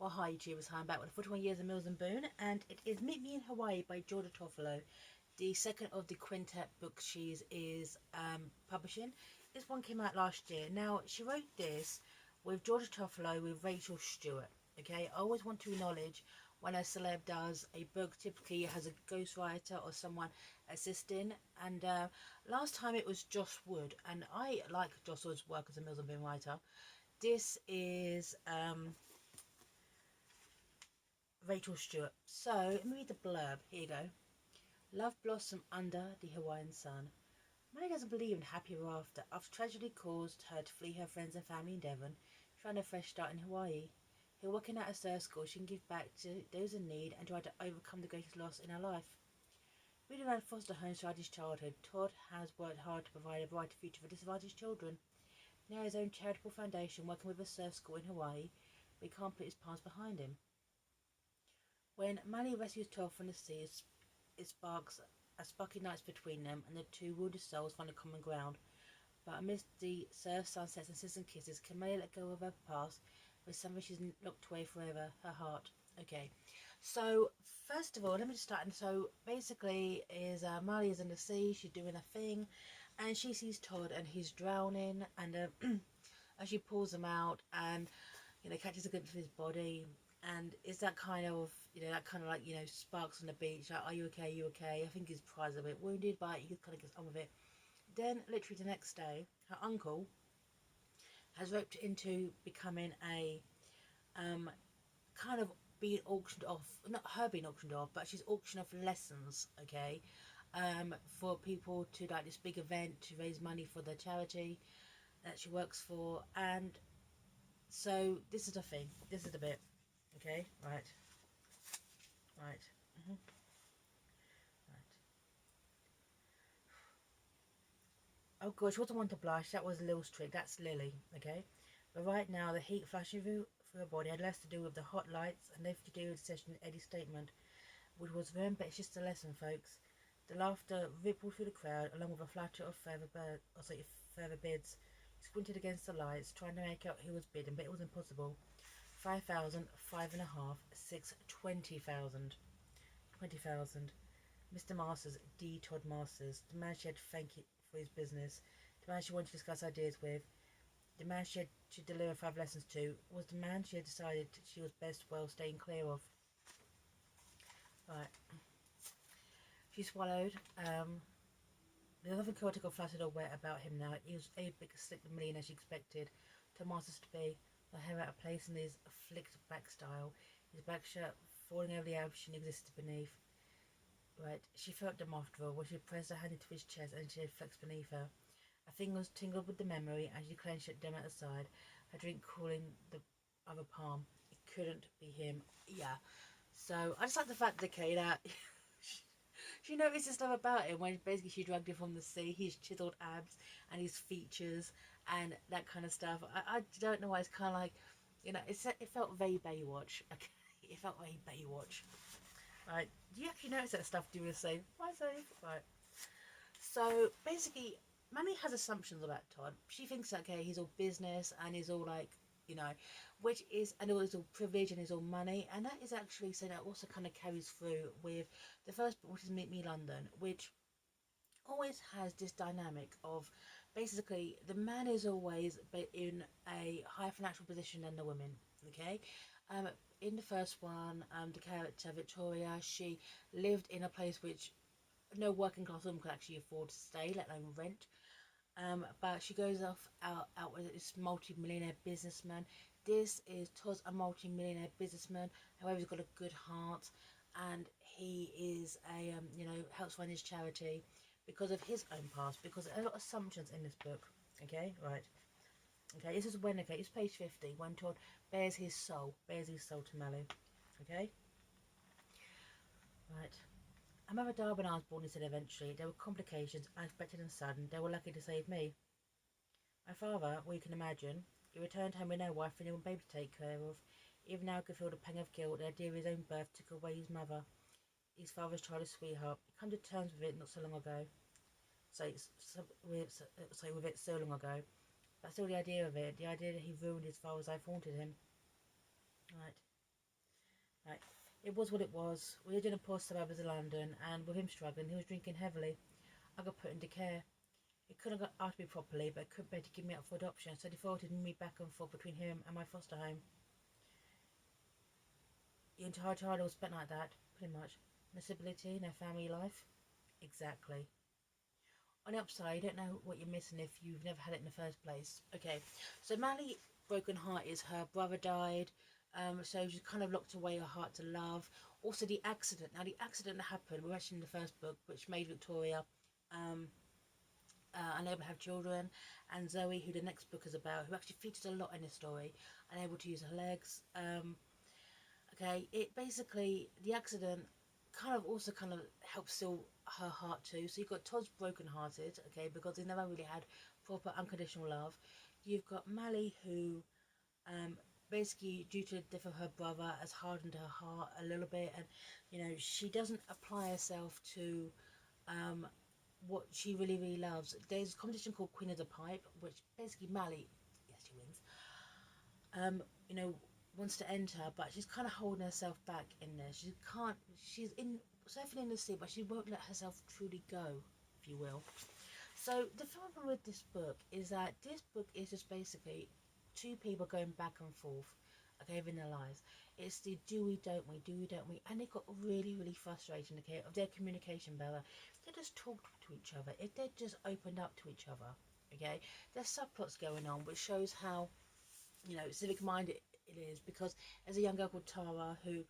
Well, hi YouTubers, hi, I'm back with 41 Years of Mills and Boone, and it is Meet Me in Hawaii by Georgia Toffolo, the second of the quintet books she is publishing. This one came out last year. Now, she wrote this with Georgia Toffolo with Rachael Stewart, okay? I always want to acknowledge when a celeb does a book, typically it has a ghostwriter or someone assisting, and last time it was Joss Wood, and I like Joss Wood's work as a Mills and Boone writer. This is Rachael Stewart. So, let me read the blurb. Here you go. Love blossom under the Hawaiian sun. Malie doesn't believe in happy ever after tragedy caused her to flee her friends and family in Devon, trying a fresh start in Hawaii. Here, working at a surf school, she can give back to those in need and try to overcome the greatest loss in her life. Reading around foster homes throughout his childhood, Todd has worked hard to provide a brighter future for disadvantaged children. Now his own charitable foundation, working with a surf school in Hawaii, but he can't put his past behind him. When Malie rescues Todd from the sea, it sparks a sparky night between them, and the two wounded souls find a common ground. But amidst the surf, sunsets, and sizzling kisses, can Malie let go of her past with something she's locked away forever, her heart? Okay, so first of all, let me just start. And so basically, is Malie is in the sea, she's doing a thing, and she sees Todd, and he's drowning, and as she pulls him out, and catches a glimpse of his body. And it's that kind of, like, sparks on the beach, like, are you okay, are you okay? I think his pride's a bit wounded, but he kind of gets on with it. Then, literally the next day, her uncle has roped into becoming a, kind of being auctioned off, not her being auctioned off, but she's auctioned off lessons, okay, for people to, like, this big event to raise money for the charity that she works for. And so, this is the thing, this is the bit. Okay, right. Right. Right. Oh god, she wasn't one to blush. That was Lil's trick. That's Lily, okay? But right now, the heat flashing through her body had less to do with the hot lights and everything to do with the session in Eddie's statement, which was for him, but it's just a lesson, folks. The laughter rippled through the crowd, along with a flutter of further bids. He squinted against the lights, trying to make out who was bidding, but it was impossible. 5,000, 5.5, 6, 20,000. 20,000. Mr. Masters, D. Todd Masters, the man she had to thank for his business, the man she wanted to discuss ideas with, the man she had to deliver 5 lessons to, was the man she had decided she was best well staying clear of. Right. She swallowed. There's nothing chaotic or flattered or wet about him now. He was a big slick and mean as she expected Todd Masters to be, her hair out of place in his flicked back style, his black shirt falling over the abs she existed beneath. Right, she felt them after all, when she pressed her hand into his chest and she had flexed beneath her. Her fingers tingled with the memory and she clenched it down at her side, her drink cooling the other palm. It couldn't be him. Yeah. So, I just like the fact, okay, that she noticed stuff about him when basically she dragged him from the sea, his chiseled abs and his features and that kind of stuff. I don't know why, it's kind of like, it felt very Baywatch. Okay, it felt very Baywatch. Right, do you actually notice that stuff? Do you say, why safe? Right. So basically, Malie has assumptions about Todd. She thinks, okay, he's all business and he's all like, which is, and it's all privilege and it's all money. And that is actually something that also kind of carries through with the first book, which is Meet Me London, which always has this dynamic of basically the man is always in a higher financial position than the women, okay? In the first one, the character Victoria, she lived in a place which no working class woman could actually afford to stay, let alone rent. But she goes out with this multi-millionaire businessman. This is Todd's a multi-millionaire businessman. However, he's got a good heart, and he is a helps run his charity because of his own past. Because there are a lot of assumptions in this book. Okay, right. Okay, this is when, okay, it's page 50, when Todd bears his soul to Malie. Okay? Right. My mother died when I was born, he said eventually. There were complications, unexpected and sudden. They were lucky to save me. My father, well, you can imagine, he returned home with no wife and a baby to take care of. Even now I could feel the pang of guilt. The idea of his own birth took away his mother, his father's childhood sweetheart. He come to terms with it not so long ago. With it so long ago. But still the idea of it, the idea that he ruined his father's life haunted him. Right. Right. It was what it was. We lived in a poor suburbs of London, and with him struggling, he was drinking heavily. I got put into care. He couldn't got after me properly, but couldn't bear to give me up for adoption, so defaulted me back and forth between him and my foster home. Your entire childhood was spent like that, pretty much. No stability, no family life. Exactly. On the upside, you don't know what you're missing if you've never had it in the first place. Okay, so Malie broken heart is her brother died, so she kind of locked away her heart to love. Also, the accident. Now, the accident that happened, we mentioned in the first book, which made Victoria um, unable to have children, and Zoe, who the next book is about, who actually features a lot in this story, unable to use her legs. Okay, it basically, the accident kind of helps seal her heart too. So you've got Todd's broken hearted, okay, because he never really had proper unconditional love. You've got Malie, who basically, due to the death of her brother, has hardened her heart a little bit, and she doesn't apply herself to what she really loves. There's a competition called Queen of the Pipe, which basically Malie, yes, she wins, um, you know, wants to enter, but she's kind of holding herself back in there. She can't. She's in surfing in the sea, but she won't let herself truly go, if you will. So the problem with this book is that this book is just basically two people going back and forth, okay, in their lives. It's the do we, don't we, and it got really frustrating, okay, of their communication better. They just talked to each other. If they just opened up to each other, okay, there's subplots going on, which shows how civic minded it is, because as a young girl called Tara, who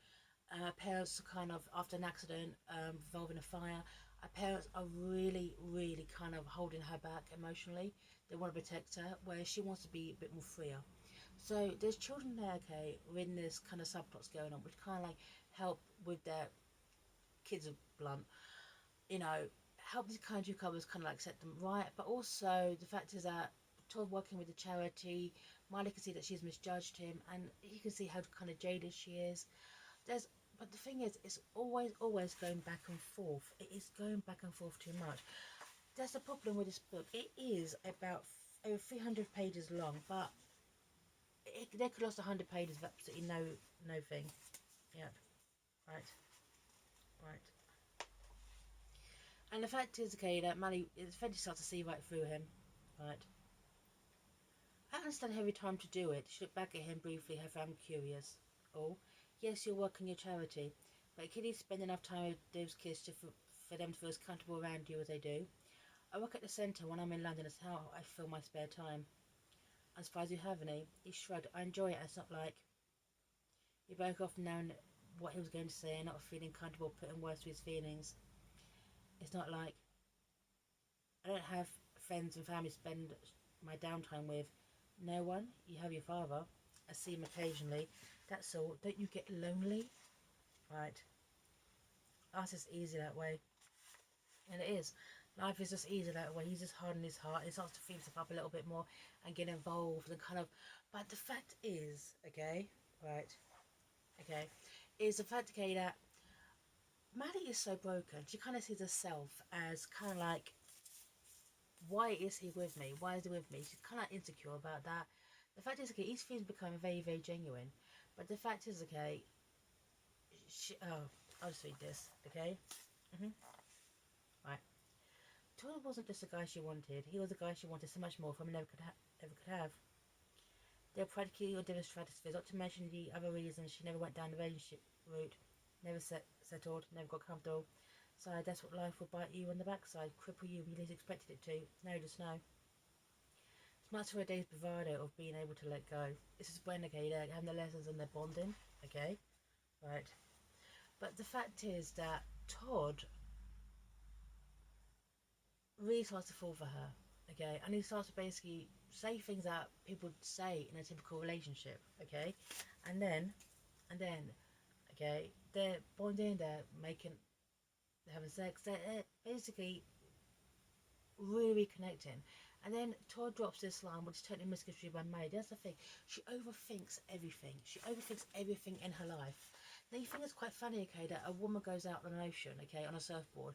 her parents are kind of, after an accident involving a fire, her parents are really kind of holding her back emotionally. They want to protect her, where she wants to be a bit more freer. So there's children there, okay, within this kind of subplots going on, which kind of like help with their kids are blunt, you know, help these kind of newcomers kind of like set them right. But also the fact is that Todd working with the charity, Miley can see that she's misjudged him, and he can see how kind of jaded she is. But the thing is, it's always going back and forth. It is going back and forth too much. That's the problem with this book. It is about over 300 pages long, but they could lost 100 pages of absolutely no thing. Yep. Right. Right. And the fact is, okay, that Malie eventually starts to see right through him. Right. I understand every time to do it. She looked back at him briefly, her frown curious. Oh, yes, you're working your charity, but can you spend enough time with those kids for them to feel as comfortable around you as they do? I work at the centre when I'm in London. That's how I fill my spare time. I'm surprised you have any. He shrugged. I enjoy it. It's not like... He broke off, knowing what he was going to say and not feeling comfortable putting words to his feelings. It's not like... I don't have friends and family to spend my downtime with. No one? You have your father. I see him occasionally. That's all. Don't you get lonely? Right. Us is easy that way. And it is. Life is just easy that way. He's just hardening his heart. He starts to feel himself up a little bit more and get involved and kind of... But the fact is, okay, right, okay, is the fact, okay, that Maddie is so broken. She kind of sees herself as kind of like, why is he with me? Why is he with me? She's kind of insecure about that. The fact is, okay, his feelings become very genuine. But the fact is, okay, I'll just read this, okay? Right. Todd wasn't just the guy she wanted. He was the guy she wanted so much more from, and ever could have. They were practically or different stratospheres, not to mention the other reasons she never went down the relationship route. Never settled, never got comfortable. So that's what life will bite you on the backside, cripple you when you least expected it to. No, just no. It's much for a day's bravado of being able to let go. This is when, okay, they're having the lessons and they're bonding, okay? Right. But the fact is that Todd really starts to fall for her, okay? And he starts to basically say things that people say in a typical relationship, okay? And then, okay, they're bonding, they're having sex, they're basically really connecting. And then Todd drops this line, which is totally misconstrued by May. That's the thing. She overthinks everything. She overthinks everything in her life. Now, you think it's quite funny, okay, that a woman goes out on an ocean, okay, on a surfboard.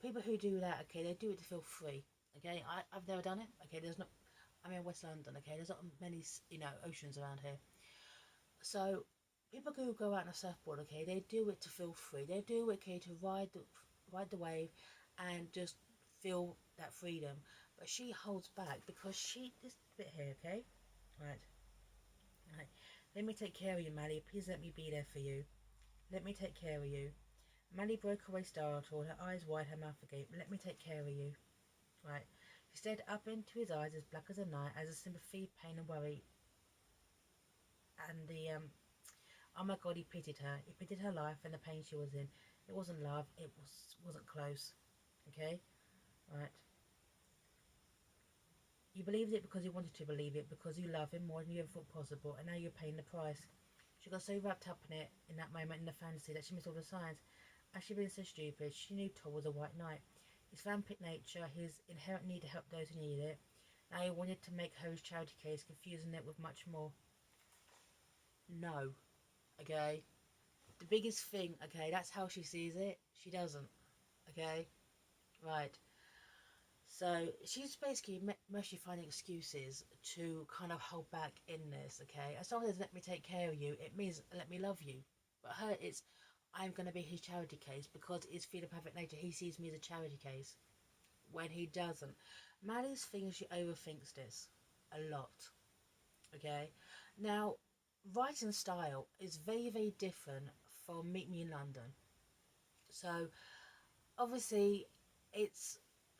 People who do that, okay, they do it to feel free, okay? I've never done it, okay? There's not... I'm in West London, okay? There's not many, oceans around here. So, people who go out on a surfboard, okay, they do it to feel free. They do it, okay, to ride the wave and just feel that freedom. But she holds back because this bit here, okay, right, right. Let me take care of you, Malie. Please let me be there for you. Let me take care of you. Malie broke away, startled, her eyes wide, her mouth agape. Let me take care of you. Right. She stared up into his eyes, as black as the night, as a sympathy, pain, and worry, and the oh my God, he pitied her. He pitied her life and the pain she was in. It wasn't love. Wasn't close. Okay, right. You believed it because you wanted to believe it, because you love him more than you ever thought possible, and now you're paying the price. She got so wrapped up in it, in that moment, in the fantasy, that she missed all the signs. As she'd been so stupid, she knew Todd was a white knight. His vampiric nature, his inherent need to help those who needed it. Now he wanted to make her his charity case, confusing it with much more. No. Okay? The biggest thing, okay, that's how she sees it. She doesn't. Okay? Right. So she's basically mostly finding excuses to kind of hold back in this, okay? As long as let me take care of you, it means let me love you. But her, it's I'm going to be his charity case because it's feeling perfect nature. He sees me as a charity case when he doesn't. Mally's thing is she overthinks this a lot, okay? Now, writing style is very, very different from Meet Me in London. So, obviously, it's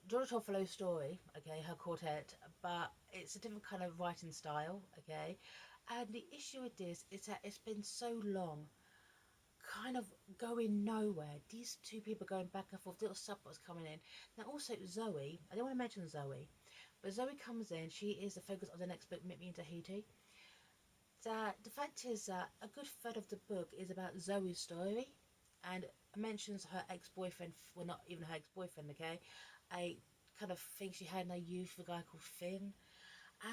George Toffolo's story, okay, her quartet, but it's a different kind of writing style, okay. And the issue with this is that it's been so long, kind of going nowhere. These two people going back and forth, little subplots coming in. Now, also Zoe, I don't want to mention Zoe, but Zoe comes in. She is the focus of the next book, Meet Me in Tahiti. That the fact is that a good third of the book is about Zoe's story, and mentions her ex-boyfriend, well, not even her ex-boyfriend, okay, a kind of thing she had in her youth with a guy called Finn,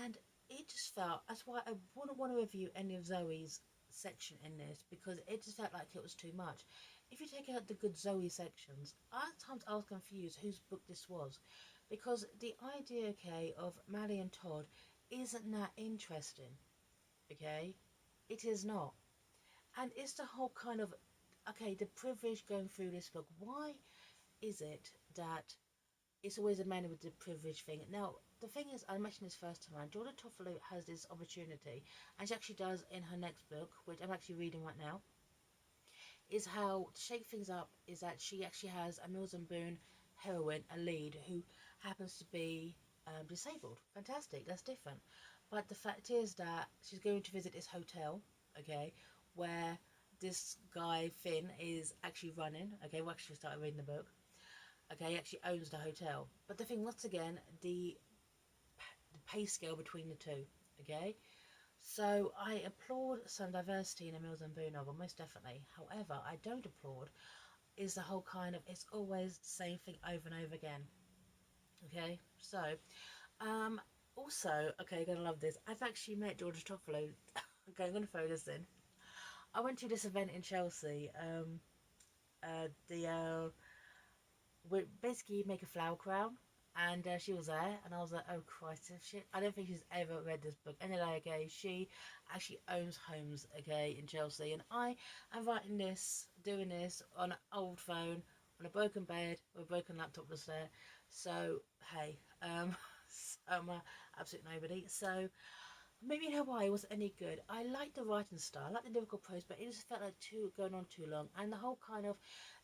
and it just felt, that's why I wouldn't want to review any of Zoe's section in this, because it just felt like it was too much. If you take out the good Zoe sections, at times I was confused whose book this was, because the idea, okay, of Malie and Todd isn't that interesting, okay, it is not. And it's the whole kind of, okay, the privilege going through this book. Why is it that it's always a man with the privilege thing? Now, the thing is, I mentioned this first time, Jordan Toffolo has this opportunity, and she actually does in her next book, which I'm actually reading right now, is how to shake things up is that she actually has a Mills and Boone heroine, a lead, who happens to be disabled. Fantastic, that's different. But the fact is that she's going to visit this hotel, okay, where this guy Finn is actually running. Okay, we actually started reading the book. Okay, he actually owns the hotel. But the thing, once again, the pay scale between the two. Okay, so I applaud some diversity in a Mills and Boone novel, most definitely. However, I don't applaud is the whole kind of it's always the same thing over and over again. Okay, so um also, okay, you're gonna love this. I've actually met George Toffolo. Okay, I'm gonna throw this in. I went to this event in Chelsea. The we basically make a flower crown, and she was there, and I was like, oh Christ, shit! I don't think she's ever read this book. Anyway, okay, she actually owns homes, okay, in Chelsea, and I am writing this, doing this on an old phone, on a broken bed with a broken laptop just there. So hey, so I'm absolute nobody. So maybe in Hawaii wasn't any good. I like the writing style, I like the lyrical prose, but it just felt like going on too long. And the whole kind of,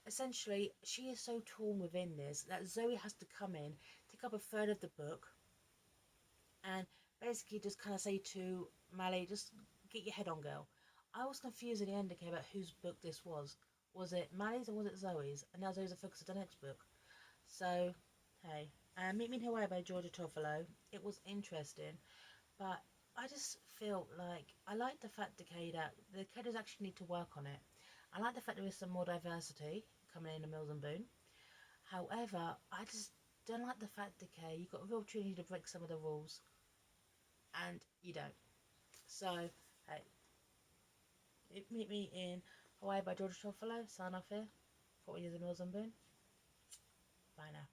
essentially, she is so torn within this that Zoe has to come in, take up a third of the book, and basically just kind of say to Malie, just get your head on, girl. I was confused in the end, okay, about whose book this was. Was it Malie's or was it Zoe's? And now Zoe's the focus of the next book. So, hey. Meet Me in Hawaii by Georgia Toffolo. It was interesting. But I just feel like I like the fact, okay, that the cadres actually need to work on it. I like the fact there is some more diversity coming in the Mills and Boone. However, I just don't like the fact, okay, you've got a real opportunity to break some of the rules, and you don't. So, hey, meet me in Hawaii by George Toffolo. Sign off here. 40 years of Mills and Boone. Bye now.